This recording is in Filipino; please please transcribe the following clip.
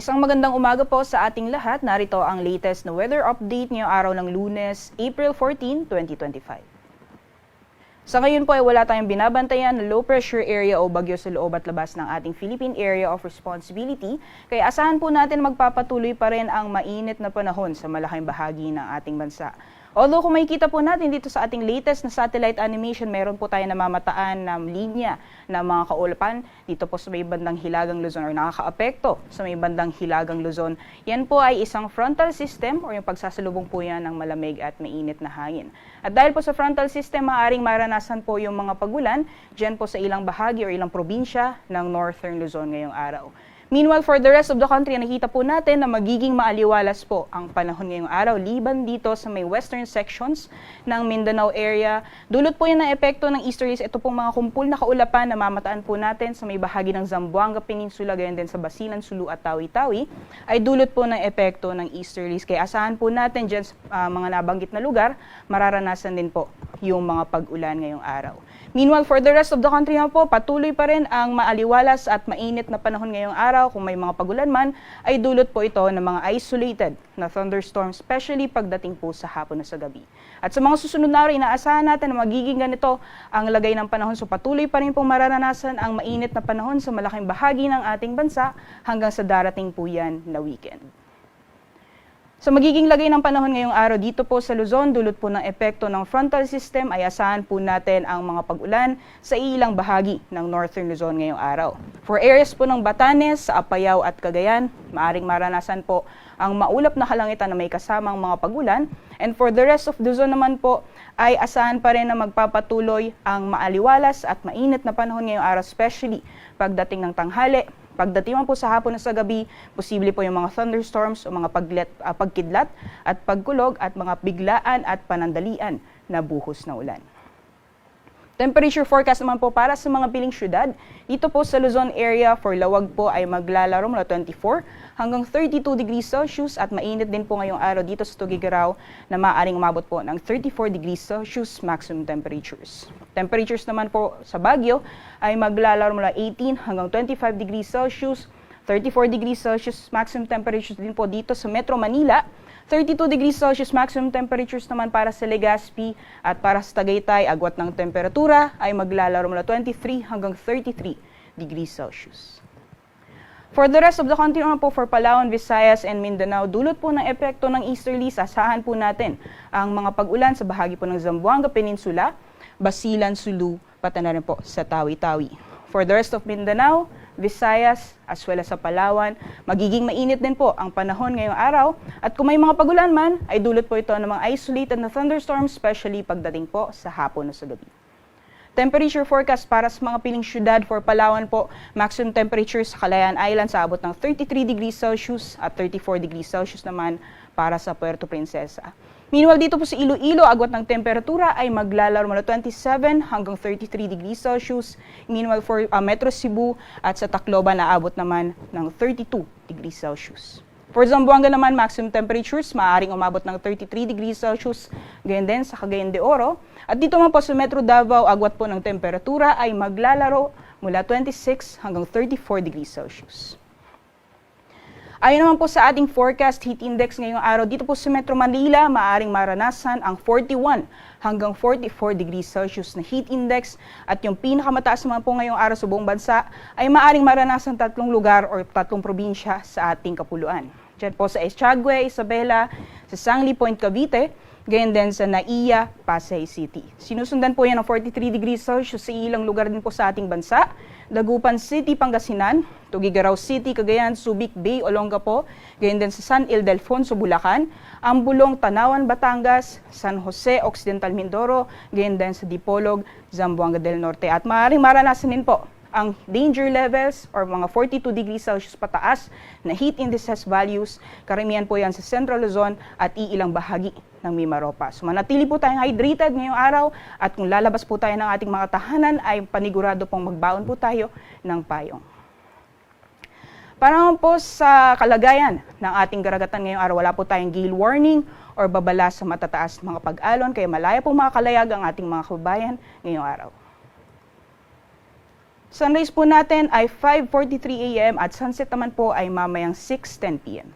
Isang magandang umaga po sa ating lahat. Narito ang latest na weather update ngayong araw ng Lunes, April 14, 2025. Sa ngayon po ay wala tayong binabantayan na low pressure area o bagyo sa loob at labas ng ating Philippine Area of Responsibility, kaya asahan po natin magpapatuloy pa rin ang mainit na panahon sa malaking bahagi ng ating bansa. Although kung makikita po natin dito sa ating latest na satellite animation, meron po tayo namamataan na linya ng mga kaulapan dito po sa may bandang Hilagang Luzon or nakakaapekto sa may bandang Hilagang Luzon. Yan po ay isang frontal system or yung pagsasalubong po yan ng malamig at mainit na hangin. At dahil po sa frontal system, maaaring maranasan po yung mga pagulan dyan po sa ilang bahagi or ilang probinsya ng Northern Luzon ngayong araw. Meanwhile, for the rest of the country, nakita po natin na magiging maaliwalas po ang panahon ngayong araw, liban dito sa may western sections ng Mindanao area. Dulot po yan ng epekto ng easterlies. Ito pong mga kumpul na kaulapan na mamataan po natin sa may bahagi ng Zamboanga Peninsula, gayon din sa Basilan, Sulu at Tawi-Tawi, ay dulot po ng epekto ng easterlies. Kaya asahan po natin dyan sa mga nabanggit na lugar, mararanasan din po yung mga pag-ulan ngayong araw. Meanwhile, for the rest of the country na po, patuloy pa rin ang maaliwalas at mainit na panahon ngayong araw. Kung may mga pagulan man, ay dulot po ito ng mga isolated na thunderstorms, especially pagdating po sa hapon na sa gabi. At sa mga susunod na araw, inaasahan natin na magiging ganito ang lagay ng panahon. So patuloy pa rin pong mararanasan ang mainit na panahon sa malaking bahagi ng ating bansa hanggang sa darating po yan na weekend. Sa magiging lagay ng panahon ngayong araw dito po sa Luzon, dulot po ng epekto ng frontal system, ay asahan po natin ang mga pag-ulan sa ilang bahagi ng Northern Luzon ngayong araw. For areas po ng Batanes, Apayao at Cagayan, maaring maranasan po ang maulap na kalangitan na may kasamang mga pag-ulan. And for the rest of Luzon naman po, ay asahan pa rin na magpapatuloy ang maaliwalas at mainit na panahon ngayong araw, especially pagdating ng tanghali. Pagdating man po sa hapon na sa gabi, posible po yung mga thunderstorms o mga pagkidlat at pagkulog at mga biglaan at panandalian na buhos na ulan. Temperature forecast naman po para sa mga piling syudad. Dito po sa Luzon area, for Lawag po ay maglalaro mula 24 hanggang 32 degrees Celsius at mainit din po ngayong araw dito sa Tuguegarao na maaaring umabot po ng 34 degrees Celsius maximum temperatures. Temperatures naman po sa Baguio ay maglalaro mula 18 hanggang 25 degrees Celsius, 34 degrees Celsius maximum temperatures din po dito sa Metro Manila. 32 degrees Celsius maximum temperatures naman para sa Legazpi at para sa Tagaytay, agwat ng temperatura ay maglalaro mula 23 hanggang 33 degrees Celsius. For the rest of the country naman po, for Palawan, Visayas, and Mindanao, dulot po ng epekto ng easterlies, asahan po natin ang mga pag-ulan sa bahagi po ng Zamboanga Peninsula, Basilan, Sulu, pati na rin po sa Tawi-Tawi. For the rest of Mindanao, Visayas, as well as sa Palawan, magiging mainit din po ang panahon ngayong araw. At kung may mga pagulan man, ay dulot po ito ng mga isolated na thunderstorms, especially pagdating po sa hapon na sa gabi. Temperature forecast para sa mga piling syudad for Palawan po, maximum temperature sa Calayan Island sa abot ng 33 degrees Celsius at 34 degrees Celsius naman para sa Puerto Princesa. Meanwhile, dito po sa Iloilo, agwat ng temperatura ay maglalaro mula 27 hanggang 33 degrees Celsius. Meanwhile, for Metro Cebu at sa Tacloban, naabot naman ng 32 degrees Celsius. For Zamboanga naman, maximum temperatures maaaring umabot ng 33 degrees Celsius, gayon din sa Cagayan de Oro. At dito man po sa Metro Davao, agwat po ng temperatura ay maglalaro mula 26 hanggang 34 degrees Celsius. Ayon naman po sa ating forecast heat index ngayong araw, dito po sa Metro Manila, maaaring maranasan ang 41 hanggang 44 degrees Celsius na heat index. At yung pinakamataas naman po ngayong araw sa buong bansa ay maaaring maranasan 3 lugar o 3 probinsya sa ating kapuluan. Diyan po sa Echague, Isabela, sa Sangli Point, Cavite, gayon din sa Naiya, Pasay City. Sinusundan po yan ng 43 degrees Celsius sa ilang lugar din po sa ating bansa. Dagupan City, Pangasinan, Tuguegarao City, Cagayan, Subic Bay, Olongapo, gayon din sa San Ildefonso, Bulacan, Ambulong, Tanawan, Batangas, San Jose, Occidental Mindoro, gayon din sa Dipolog, Zamboanga del Norte. At maaaring maranasan din po ang danger levels or mga 42 degrees Celsius pataas na heat indices values. Karamihan po yan sa Central Luzon at iilang bahagi ng Mimaropa. So manatili po tayong hydrated ngayong araw at kung lalabas po tayo ng ating mga tahanan ay panigurado pong magbaon po tayo ng payong. Para naman po sa kalagayan ng ating karagatan ngayong araw, wala po tayong gale warning or babala sa matataas mga pag-alon, kaya malaya pong makalayag ang ating mga kababayan ngayong araw. Sunrise po natin ay 5:43 a.m. at sunset naman po ay mamayang 6:10 p.m.